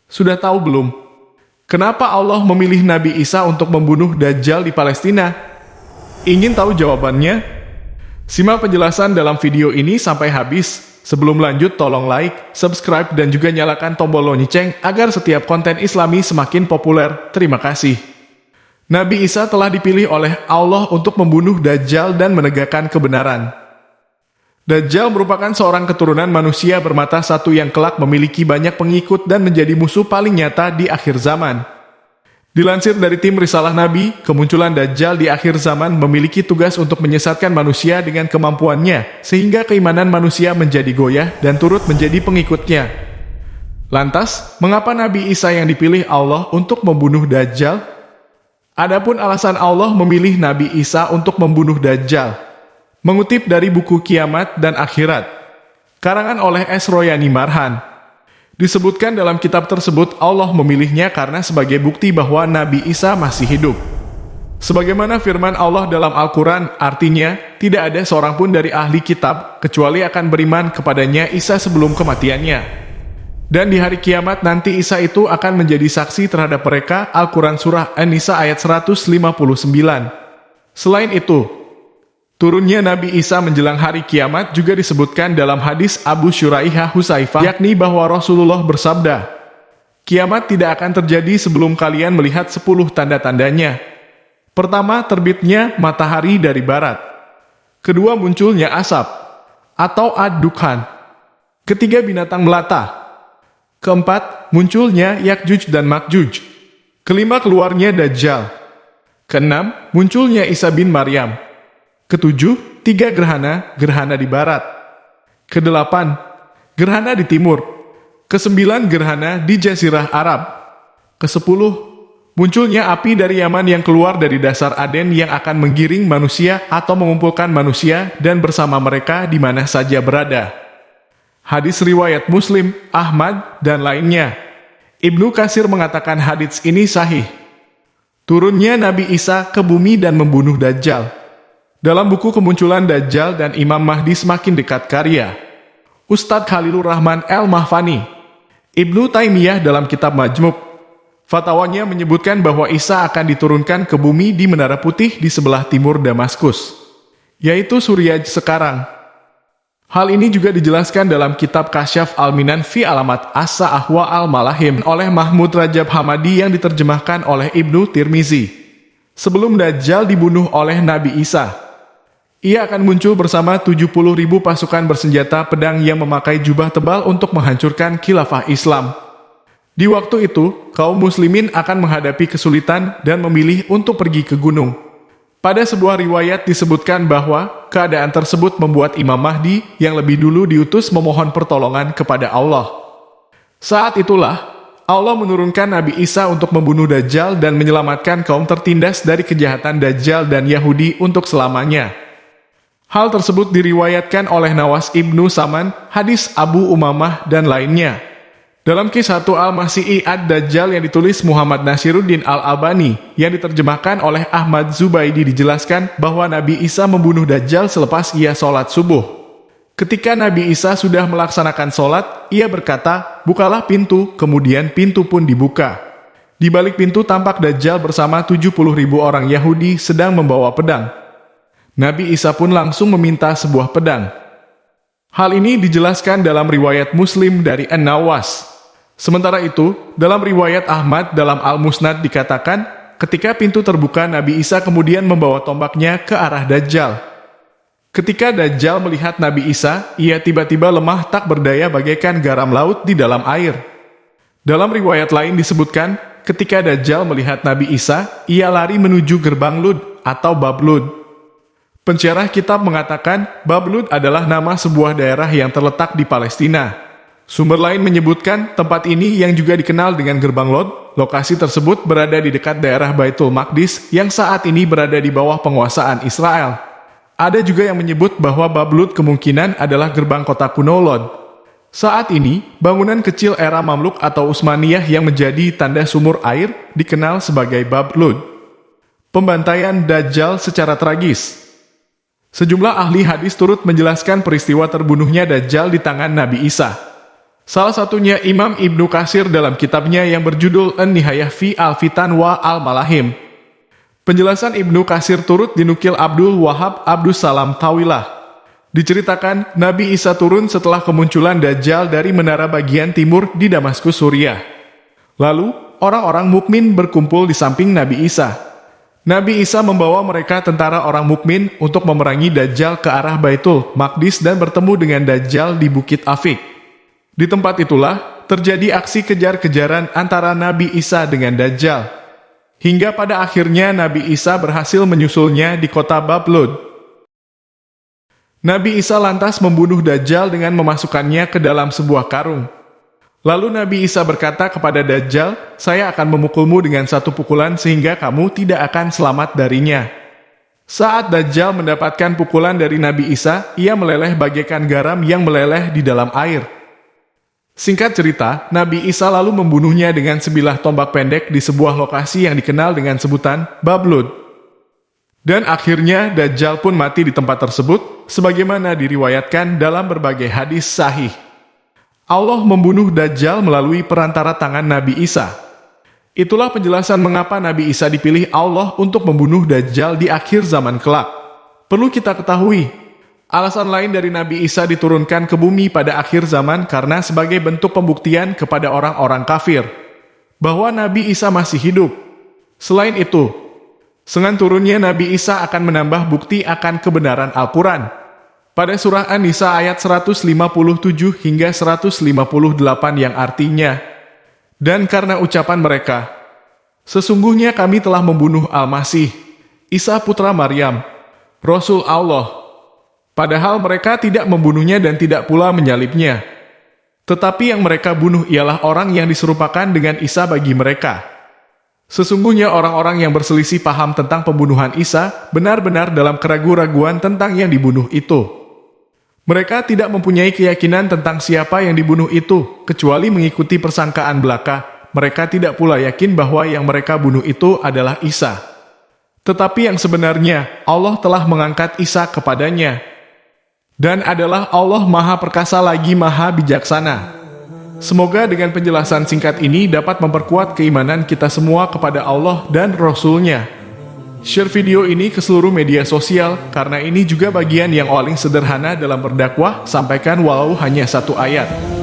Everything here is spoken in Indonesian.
Sudah tahu belum? Kenapa Allah memilih Nabi Isa untuk membunuh Dajjal di Palestina? Ingin tahu jawabannya? Simak penjelasan dalam video ini sampai habis. Sebelum lanjut, tolong like, subscribe, dan juga nyalakan tombol lonceng agar setiap konten Islami semakin populer. Terima kasih. Nabi Isa telah dipilih oleh Allah untuk membunuh Dajjal dan menegakkan kebenaran. Dajjal merupakan seorang keturunan manusia bermata satu yang kelak memiliki banyak pengikut dan menjadi musuh paling nyata di akhir zaman. Dilansir dari tim Risalah Nabi, kemunculan Dajjal di akhir zaman memiliki tugas untuk menyesatkan manusia dengan kemampuannya, sehingga keimanan manusia menjadi goyah dan turut menjadi pengikutnya. Lantas, mengapa Nabi Isa yang dipilih Allah untuk membunuh Dajjal? Adapun alasan Allah memilih Nabi Isa untuk membunuh Dajjal. Mengutip dari buku Kiamat dan Akhirat, karangan oleh S. Royani Marhan, disebutkan dalam kitab tersebut Allah memilihnya karena sebagai bukti bahwa Nabi Isa masih hidup. Sebagaimana firman Allah dalam Al-Quran, artinya, tidak ada seorang pun dari ahli kitab, kecuali akan beriman kepadanya Isa sebelum kematiannya. Dan di hari kiamat nanti Isa itu akan menjadi saksi terhadap mereka. Al-Quran Surah An-Nisa ayat 159. Selain itu, turunnya Nabi Isa menjelang hari kiamat juga disebutkan dalam hadis Abu Syuraihah Husaifah, yakni bahwa Rasulullah bersabda, kiamat tidak akan terjadi sebelum kalian melihat 10 tanda-tandanya. Pertama, terbitnya matahari dari barat. Kedua, munculnya asap, atau ad-dukhan. Ketiga, binatang melata. Keempat, munculnya Yakjuj dan Makjuj. Kelima, keluarnya Dajjal. Keenam, munculnya Isa bin Maryam. Ketujuh, 3 gerhana di barat. Kedelapan, gerhana di timur. Kesembilan, gerhana di Jazirah Arab. Kesepuluh, munculnya api dari Yaman yang keluar dari dasar Aden yang akan menggiring manusia atau mengumpulkan manusia dan bersama mereka di mana saja berada. Hadis riwayat Muslim, Ahmad, dan lainnya. Ibnu Katsir mengatakan hadits ini sahih. Turunnya Nabi Isa ke bumi dan membunuh Dajjal. Dalam buku Kemunculan Dajjal dan Imam Mahdi Semakin Dekat karya Ustadz Khalilur Rahman El-Mahfani, Ibnu Taimiyah dalam kitab Majmu', fatwanya menyebutkan bahwa Isa akan diturunkan ke bumi di Menara Putih di sebelah timur Damaskus, yaitu Suryaj sekarang. Hal ini juga dijelaskan dalam kitab Kasyaf Al-Minan fi Alamat As-Sa'ahwa Al-Malahim oleh Mahmud Rajab Hamadi yang diterjemahkan oleh Ibnu Tirmizi. Sebelum Dajjal dibunuh oleh Nabi Isa, ia akan muncul bersama 70.000 pasukan bersenjata pedang yang memakai jubah tebal untuk menghancurkan khilafah Islam. Di waktu itu, kaum muslimin akan menghadapi kesulitan dan memilih untuk pergi ke gunung. Pada sebuah riwayat disebutkan bahwa keadaan tersebut membuat Imam Mahdi yang lebih dulu diutus memohon pertolongan kepada Allah. Saat itulah, Allah menurunkan Nabi Isa untuk membunuh Dajjal dan menyelamatkan kaum tertindas dari kejahatan Dajjal dan Yahudi untuk selamanya. Hal tersebut diriwayatkan oleh Nawas Ibnu Saman, hadis Abu Umamah, dan lainnya. Dalam Kisah Al-Masiih Ad-Dajjal yang ditulis Muhammad Nasiruddin Al-Albani, yang diterjemahkan oleh Ahmad Zubaidi, dijelaskan bahwa Nabi Isa membunuh Dajjal selepas ia sholat subuh. Ketika Nabi Isa sudah melaksanakan sholat, ia berkata, bukalah pintu, kemudian pintu pun dibuka. Di balik pintu tampak Dajjal bersama 70.000 orang Yahudi sedang membawa pedang. Nabi Isa pun langsung meminta sebuah pedang. Hal ini dijelaskan dalam riwayat Muslim dari An-Nawas. Sementara itu, dalam riwayat Ahmad dalam Al-Musnad dikatakan, ketika pintu terbuka Nabi Isa kemudian membawa tombaknya ke arah Dajjal. Ketika Dajjal melihat Nabi Isa, ia tiba-tiba lemah tak berdaya bagaikan garam laut di dalam air. Dalam riwayat lain disebutkan, ketika Dajjal melihat Nabi Isa, ia lari menuju gerbang Lud atau Bab Lud. Pensyarah kitab mengatakan, Bab Lud adalah nama sebuah daerah yang terletak di Palestina. Sumber lain menyebutkan tempat ini yang juga dikenal dengan Gerbang Lod, lokasi tersebut berada di dekat daerah Baitul Maqdis yang saat ini berada di bawah penguasaan Israel. Ada juga yang menyebut bahwa Bab Lud kemungkinan adalah gerbang kota kuno Lod. Saat ini, bangunan kecil era Mamluk atau Utsmaniyah yang menjadi tanda sumur air dikenal sebagai Bab Lud. Pembantaian Dajjal secara tragis. Sejumlah ahli hadis turut menjelaskan peristiwa terbunuhnya Dajjal di tangan Nabi Isa. Salah satunya Imam Ibnu Katsir dalam kitabnya yang berjudul An-Nihayah fi Al-Fitan wa Al-Malahim. Penjelasan Ibnu Katsir turut dinukil Abdul Wahab Abdus Salam Tawilah. Diceritakan, Nabi Isa turun setelah kemunculan Dajjal dari menara bagian timur di Damaskus, Suriah. Lalu, orang-orang mukmin berkumpul di samping Nabi Isa. Nabi Isa membawa mereka tentara orang mukmin untuk memerangi Dajjal ke arah Baitul Maqdis dan bertemu dengan Dajjal di Bukit Afik. Di tempat itulah terjadi aksi kejar-kejaran antara Nabi Isa dengan Dajjal. Hingga pada akhirnya Nabi Isa berhasil menyusulnya di kota Bablud. Nabi Isa lantas membunuh Dajjal dengan memasukkannya ke dalam sebuah karung. Lalu Nabi Isa berkata kepada Dajjal, "Saya akan memukulmu dengan satu pukulan sehingga kamu tidak akan selamat darinya." Saat Dajjal mendapatkan pukulan dari Nabi Isa, ia meleleh bagaikan garam yang meleleh di dalam air. Singkat cerita, Nabi Isa lalu membunuhnya dengan sebilah tombak pendek di sebuah lokasi yang dikenal dengan sebutan Bablud. Dan akhirnya Dajjal pun mati di tempat tersebut, sebagaimana diriwayatkan dalam berbagai hadis sahih. Allah membunuh Dajjal melalui perantara tangan Nabi Isa. Itulah penjelasan mengapa Nabi Isa dipilih Allah untuk membunuh Dajjal di akhir zaman kelak. Perlu kita ketahui, alasan lain dari Nabi Isa diturunkan ke bumi pada akhir zaman karena sebagai bentuk pembuktian kepada orang-orang kafir bahwa Nabi Isa masih hidup. Selain itu, dengan turunnya Nabi Isa akan menambah bukti akan kebenaran Al-Quran. Pada surah An-Nisa ayat 157 hingga 158 yang artinya, "Dan karena ucapan mereka, sesungguhnya kami telah membunuh Al-Masih, Isa putra Maryam, Rasul Allah. Padahal mereka tidak membunuhnya dan tidak pula menyalibnya. Tetapi yang mereka bunuh ialah orang yang diserupakan dengan Isa bagi mereka. Sesungguhnya orang-orang yang berselisih paham tentang pembunuhan Isa benar-benar dalam keraguan-raguan tentang yang dibunuh itu. Mereka tidak mempunyai keyakinan tentang siapa yang dibunuh itu, kecuali mengikuti persangkaan belaka. Mereka tidak pula yakin bahwa yang mereka bunuh itu adalah Isa. Tetapi yang sebenarnya, Allah telah mengangkat Isa kepadanya. Dan adalah Allah Maha Perkasa lagi Maha Bijaksana." Semoga dengan penjelasan singkat ini dapat memperkuat keimanan kita semua kepada Allah dan Rasul-Nya. Share video ini ke seluruh media sosial, karena ini juga bagian yang paling sederhana dalam berdakwah, sampaikan walau hanya satu ayat.